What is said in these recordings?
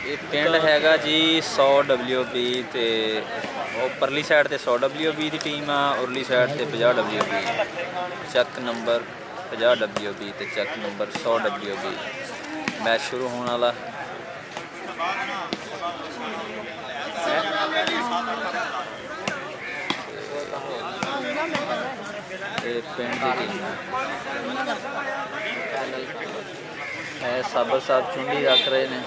ਇਹ ਪਿੰਡ ਹੈਗਾ ਜੀ 100 WB ਤੇ ਉੱਪਰਲੀ ਸਾਈਡ ਤੇ 100 WB ਦੀ ਟੀਮ ਆ, ਉਰਲੀ ਸਾਈਡ ਤੇ 50 WB। ਚੱਕ ਨੰਬਰ 50 WB ਤੇ ਚੱਕ ਨੰਬਰ 100 WB। ਮੈਚ ਸ਼ੁਰੂ ਹੋਣ ਵਾਲਾ। ਇਹ ਪਿੰਡ ਦੀ ਟੀਮ ਹੈ। ਸਾਬਰ ਸਾਹਿਬ ਚੁੰਡੀ ਰੱਖ ਰਹੇ ਨੇ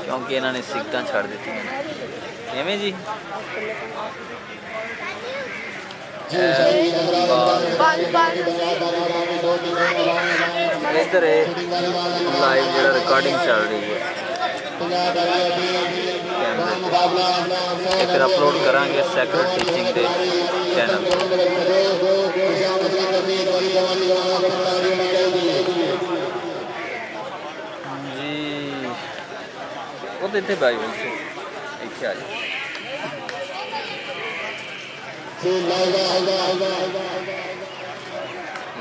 ਕਿਉਂਕਿ ਇਹਨਾਂ ਨੇ ਸਿੱਕਾਂ ਛੱਡ ਦਿੱਤੀਆਂ ਨੇ। ਕਿਵੇਂ ਜੀ? ਇੱਧਰ ਲਾਈਵ ਜਿਹੜਾ ਰਿਕਾਰਡਿੰਗ ਚੱਲ ਰਹੀ ਹੈ ਕੈਮਰੇ, ਫਿਰ ਅਪਲੋਡ ਕਰਾਂਗੇ ਸੈਕਰਡ ਟੀਚਿੰਗ ਦੇ ਚੈਨਲ ਜੀ। ਉਹ ਤਾਂ ਇੱਥੇ ਬਾਈ ਇੱਥੇ ਆ ਜਾਓ।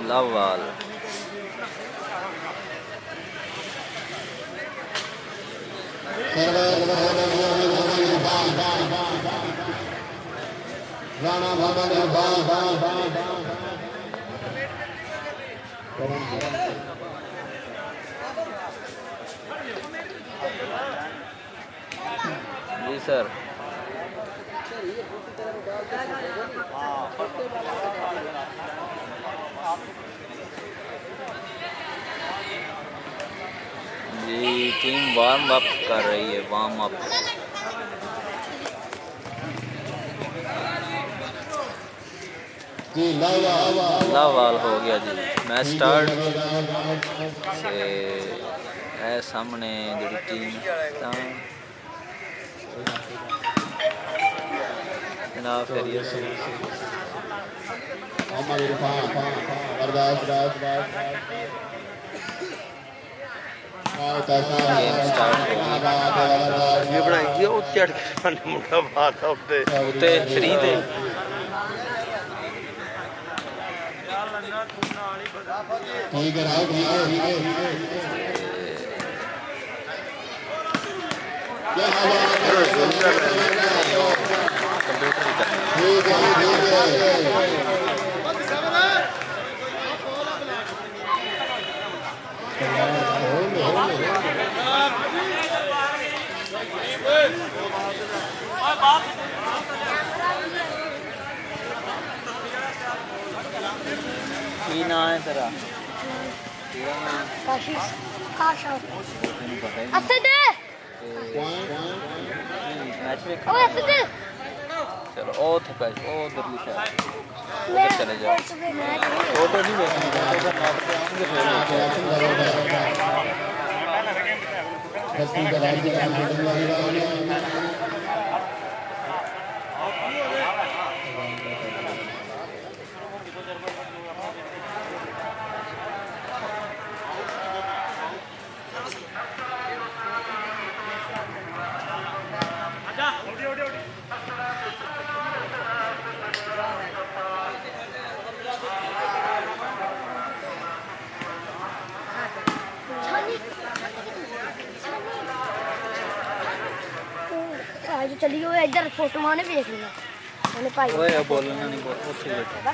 ਲਵਵਾਲ जी सर। जी टीम वार्म अप कर रही है, वार्म अप। लावाल हो गया जी मैच स्टार्ट। है सामने जी टीम जनाब करिए फ्री दे की ना है तेरा? चलो ओ थका ओ उधरली साइड उधर चले जाओ। फोटो नहीं चली गए इधर फोटो माने देख लिया मैंने भाई ओए बोलना नहीं बोल अच्छी बैठा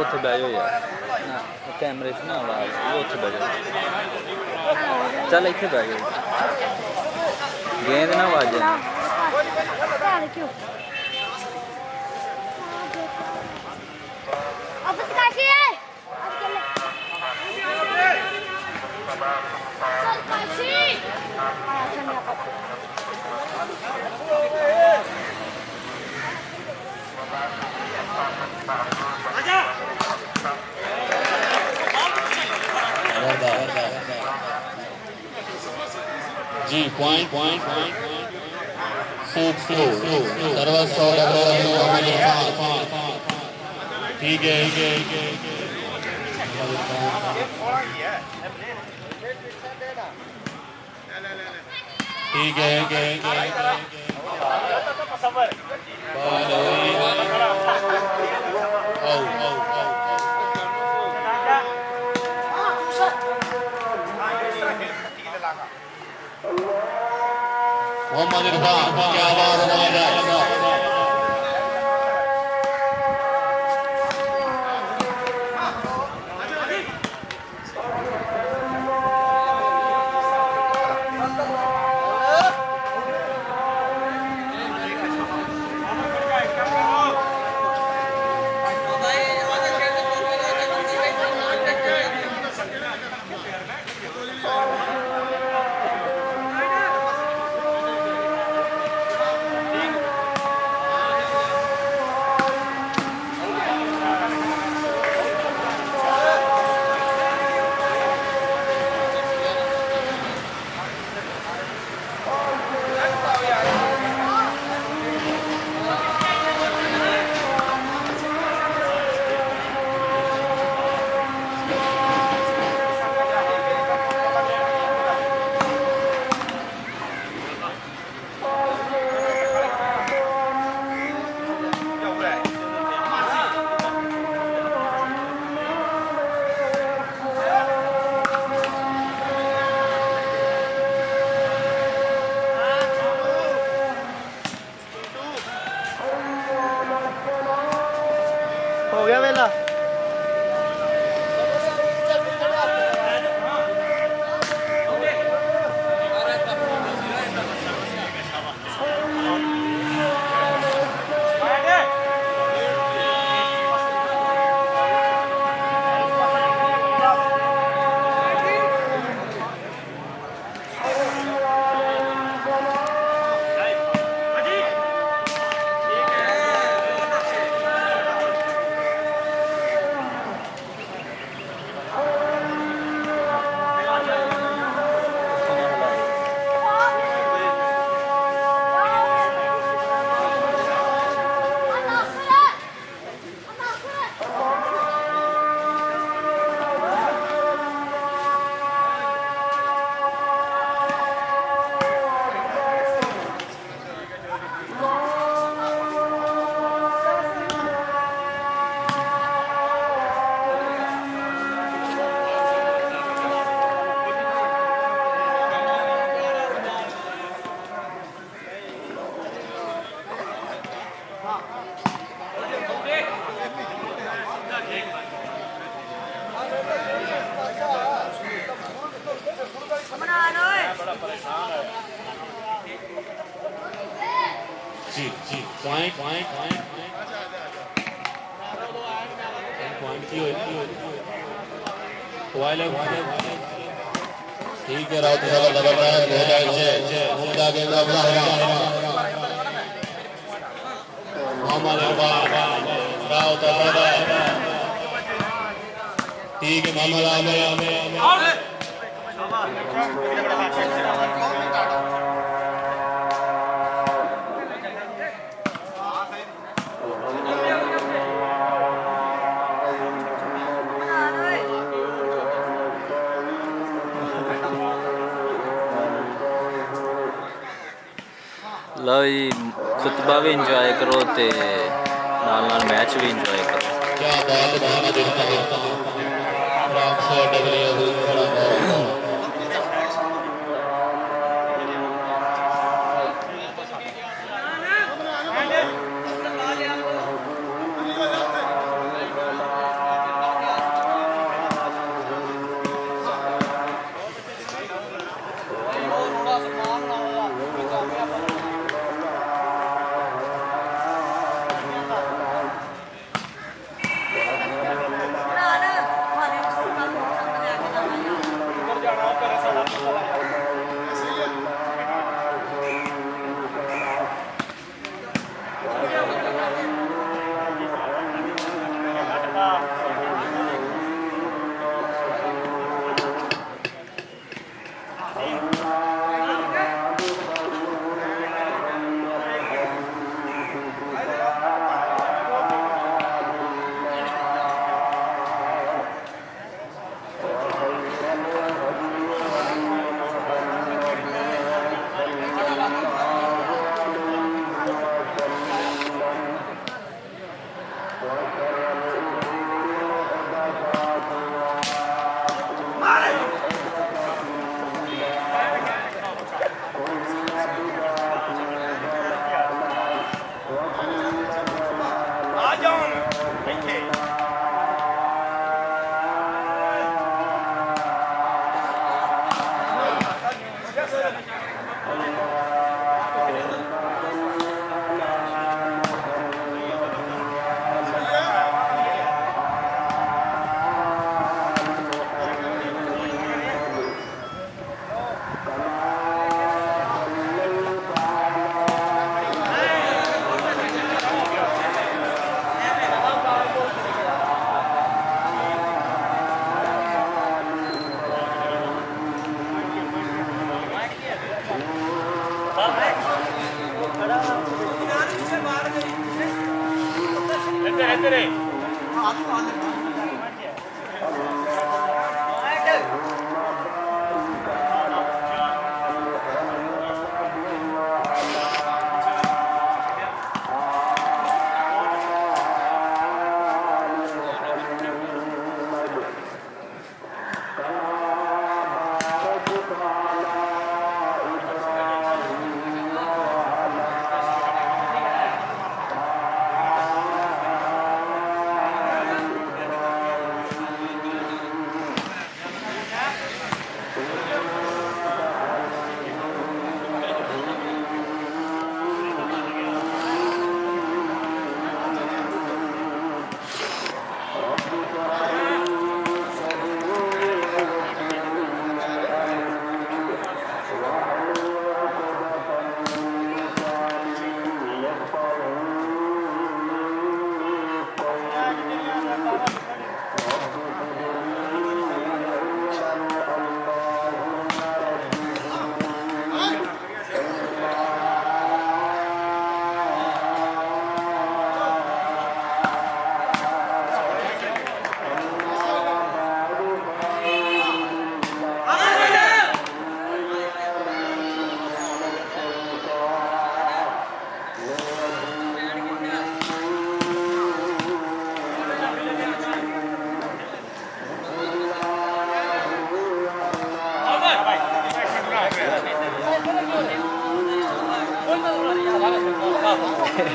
ਉੱਥੇ ਬਹਿ ਜਾਓ ਯਾਰ ਨਾ ਕੈਮਰੇ 'ਚ ਨਾ ਆਵਾਜ਼ ਉਹ ਉੱਥੇ ਬਹਿ ਜਾਓ ਚੱਲ ਇੱਥੇ ਬਹਿ ਜਾਓ ਗੇਂਦ ਨਾ ਵੱਜ क्यों अब काशी है अब चल काशी आजा जी पॉइंट सर्वर 100 ठीक है मोहम्मद इरफान क्या बात है हो गया वेला जी पॉइंट की ठीक है राउत लगा रहा है उमदा गेंद मोहम्मद इरफान राउत ठीक है मोहम्मद आमिर लो जी खुतबा भी इंजॉय करो ते नाल नाल मैच भी इंजॉय करो। क्या बात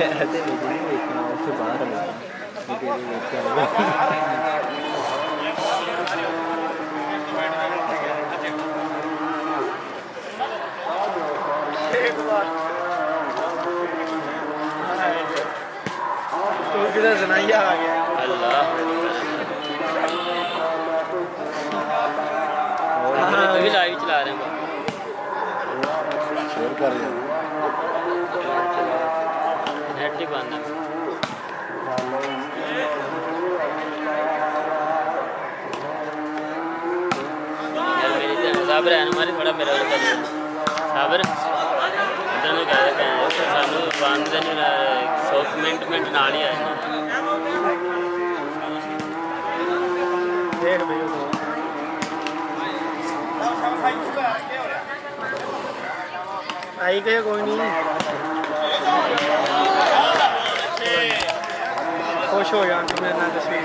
ਇਹਦੇ ਵਿੱਚ ਨਹੀਂ ਵੇਖਣਾ ਉੱਥੇ ਬਾਹਰ ਤੂੰ ਕਿਹਦਾ ਸੁਣਾਈਆ ਆ ਗਿਆ ਅੱਲਾ ਉਹ ਵੀ ਲਾਈਵ ਚਲਾ ਰਹੇ ਹਾਂ शेयर कर रहे हैं नेट ही बंद है यार मेरी तो साबर है हमारी थोड़ा मेरा साबर इधर में कह रहे हैं सानू बंद दिन 100 मिनट नाल ही आए देख भाई आई गए कोई नहीं खुश हो जान मेरे नाल तस्वीर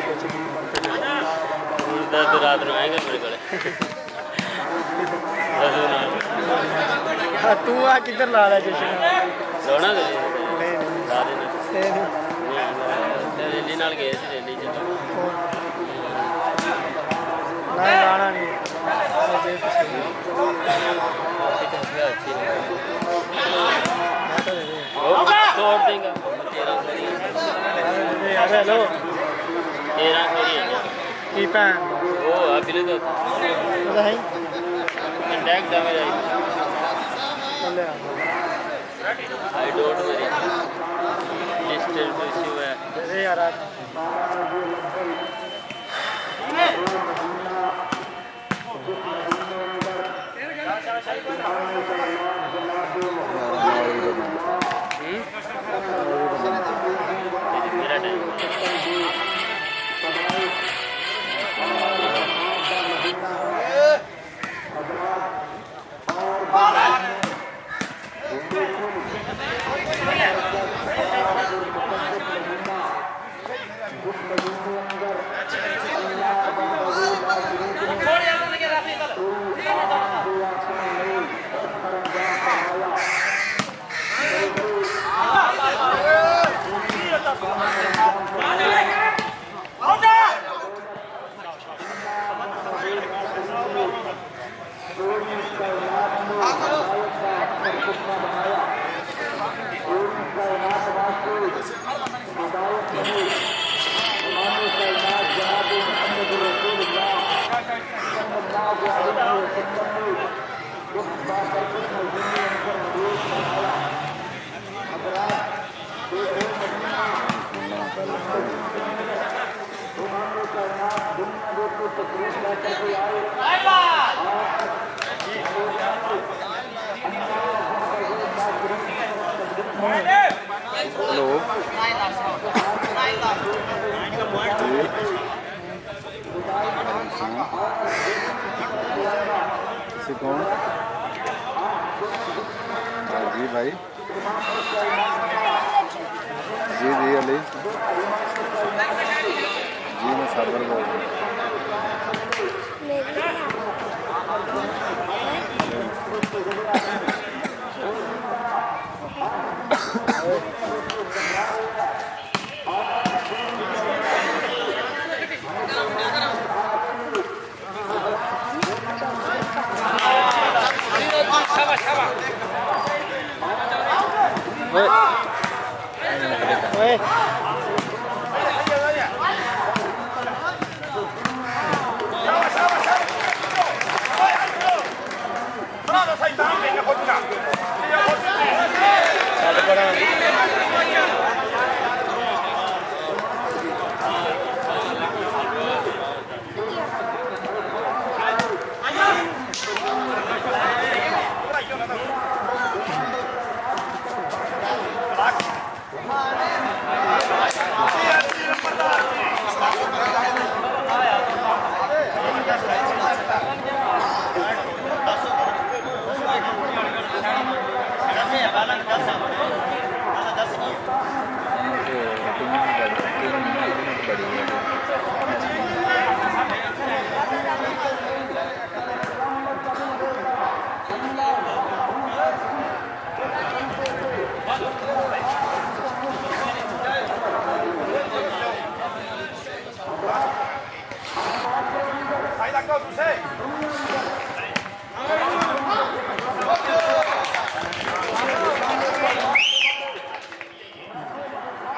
तो रात में आएगा मेरे को तू आ किधर ला रहा जशन रोना दे नहीं रैली नाल गए थे रैली च नहीं लाना नहीं तोड़ देगा हेलो 13 मेरी है की भैन वो अभी तो है कंटैक्ट दा मेरा बोले I don't worry listed to issue है अरे यार मेरा टाइम हेलो जी कौन जी भाई जी जी अली जी मैं साबर बोल रहा हूँ ਓਏ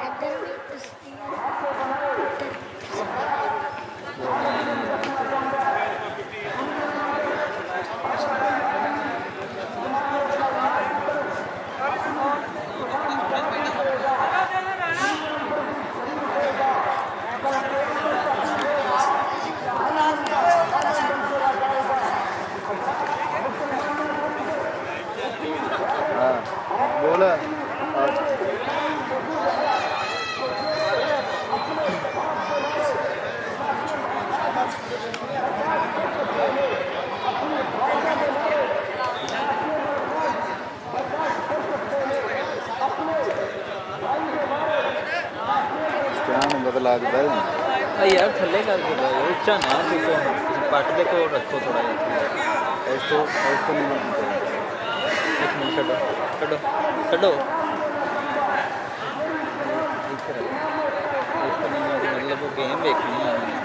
ਇੱਧਰ ਵੀ ਤੁਸੀਂ हाँ बोल क्या नंबर ला के बैठ यार थल्ले करके भाई ਉੱਚਾ ਨਾ ਦੇਖੋ ਪੱਟ ਦੇ ਕੋਲ ਰੱਖੋ ਥੋੜਾ ਜਿਹਾ इसको नंबर ਇੱਕ ਮਿੰਟ ਛੱਡੋ ਛੱਡੋ ਛੱਡੋ ਇਸ ਤੋਂ ਮਤਲਬ ਉਹ ਗੇਮ ਵੇਖਣੀ ਆ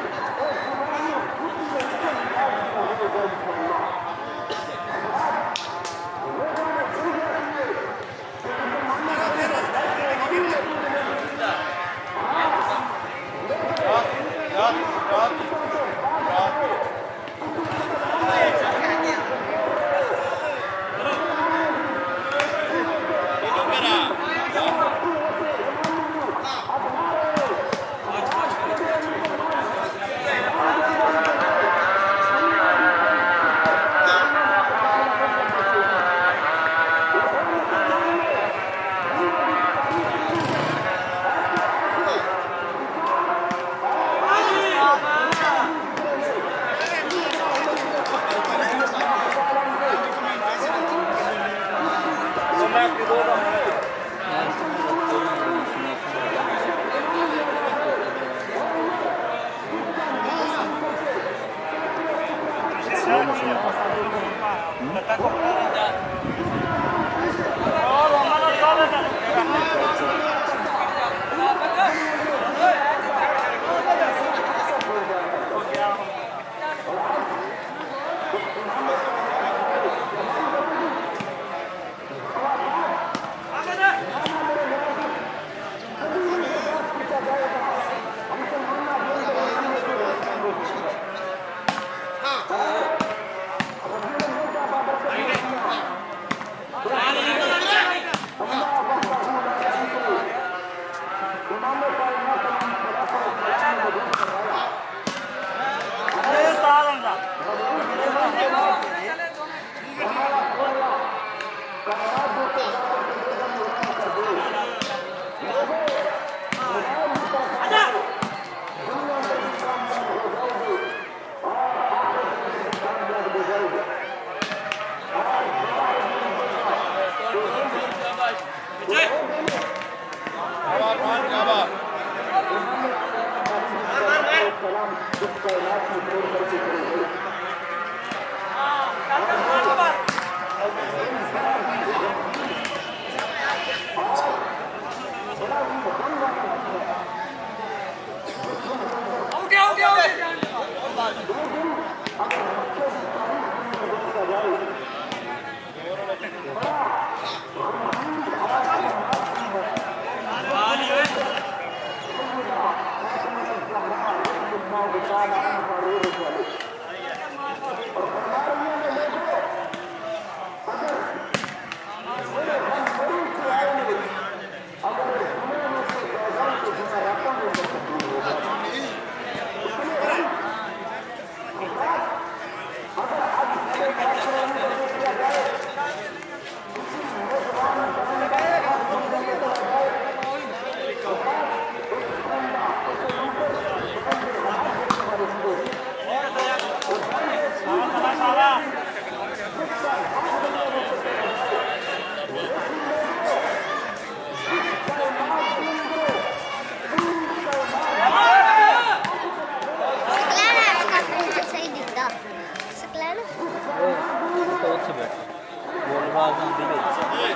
ਉੱਥੇ ਬੈਠ ਬੋਲਬਾਲ ਤਾਂ ਹੁੰਦੀ ਗਈ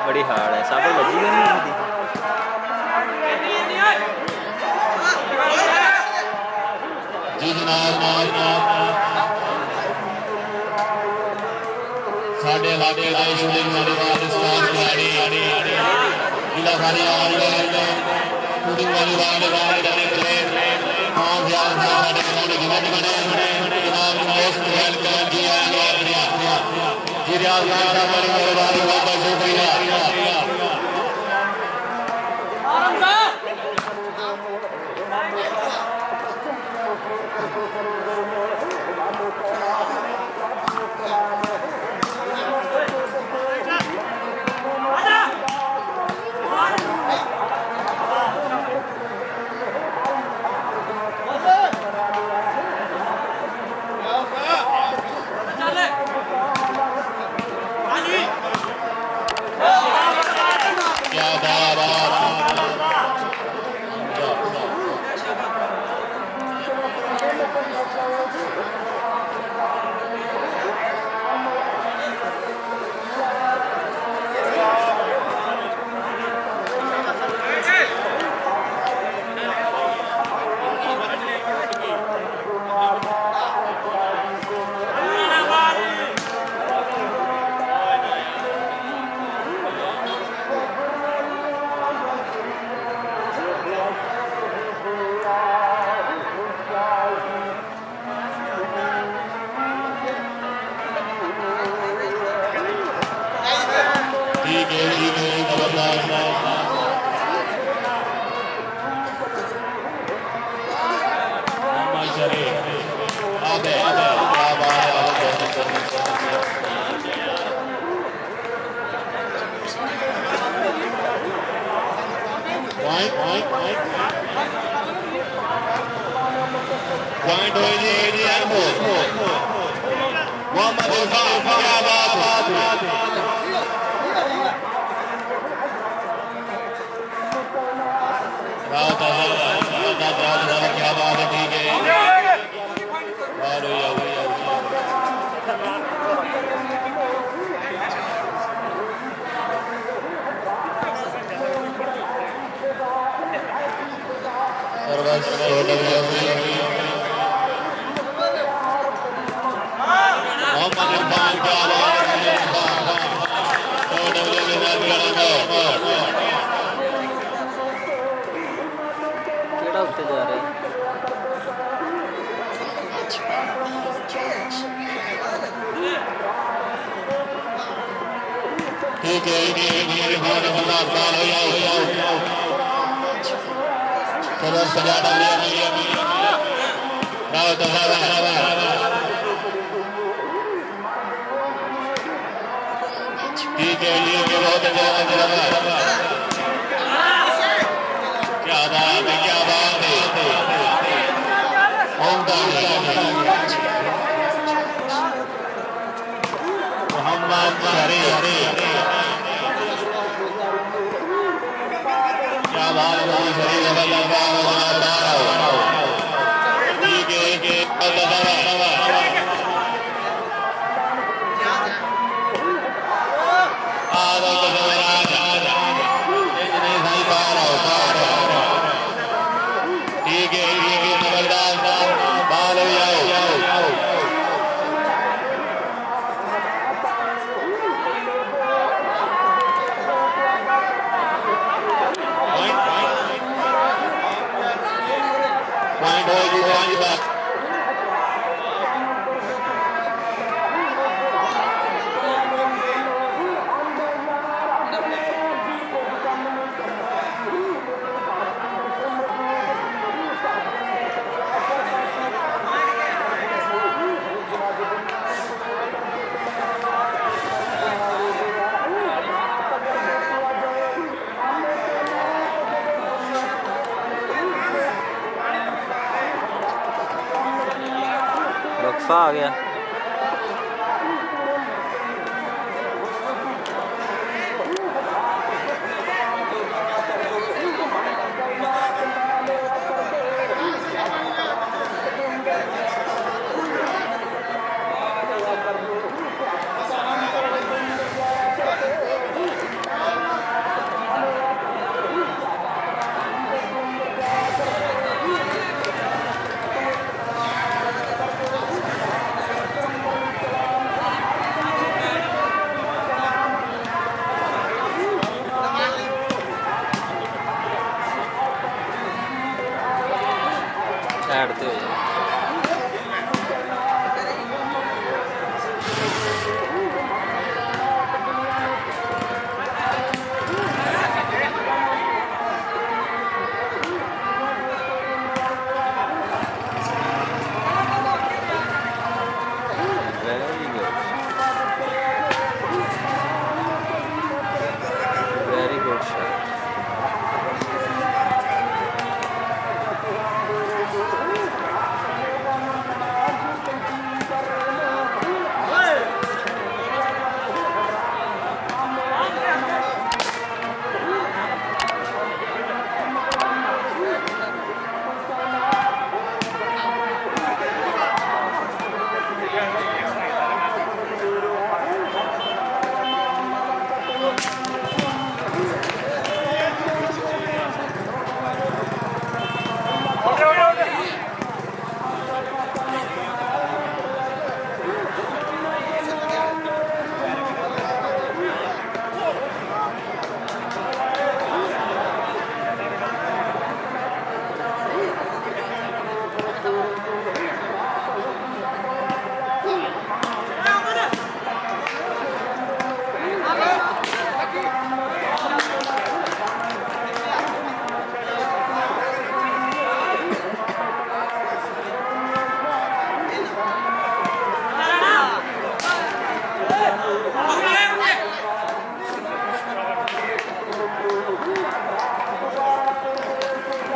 बड़ी हार्ड है साबर बजी भी नहीं होती जी जनाब साढ़े इलाके का शूटिंग वालीबाल स्टार खिलाड़ी जिला हरियाणा शूटिंग वालीबाल जनाब मोस्ट वेलकम जी रियाज खान साहब बड़ी मेहरबानी बहुत शुक्रिया क्या बात ठीक है खबरदार पॉइंट हो जी मोहम्मद इरफान क्या बात क्या बात है ठीक है मोहम्मद इरफान क्या बात है केड़ा उत्ते जा रहा है ठीक है चलो सजा ठीक है बहुत क्या बात है मोहम्मद क्या बात ठीक है रक्सा आ गया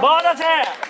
बहुत अच्छे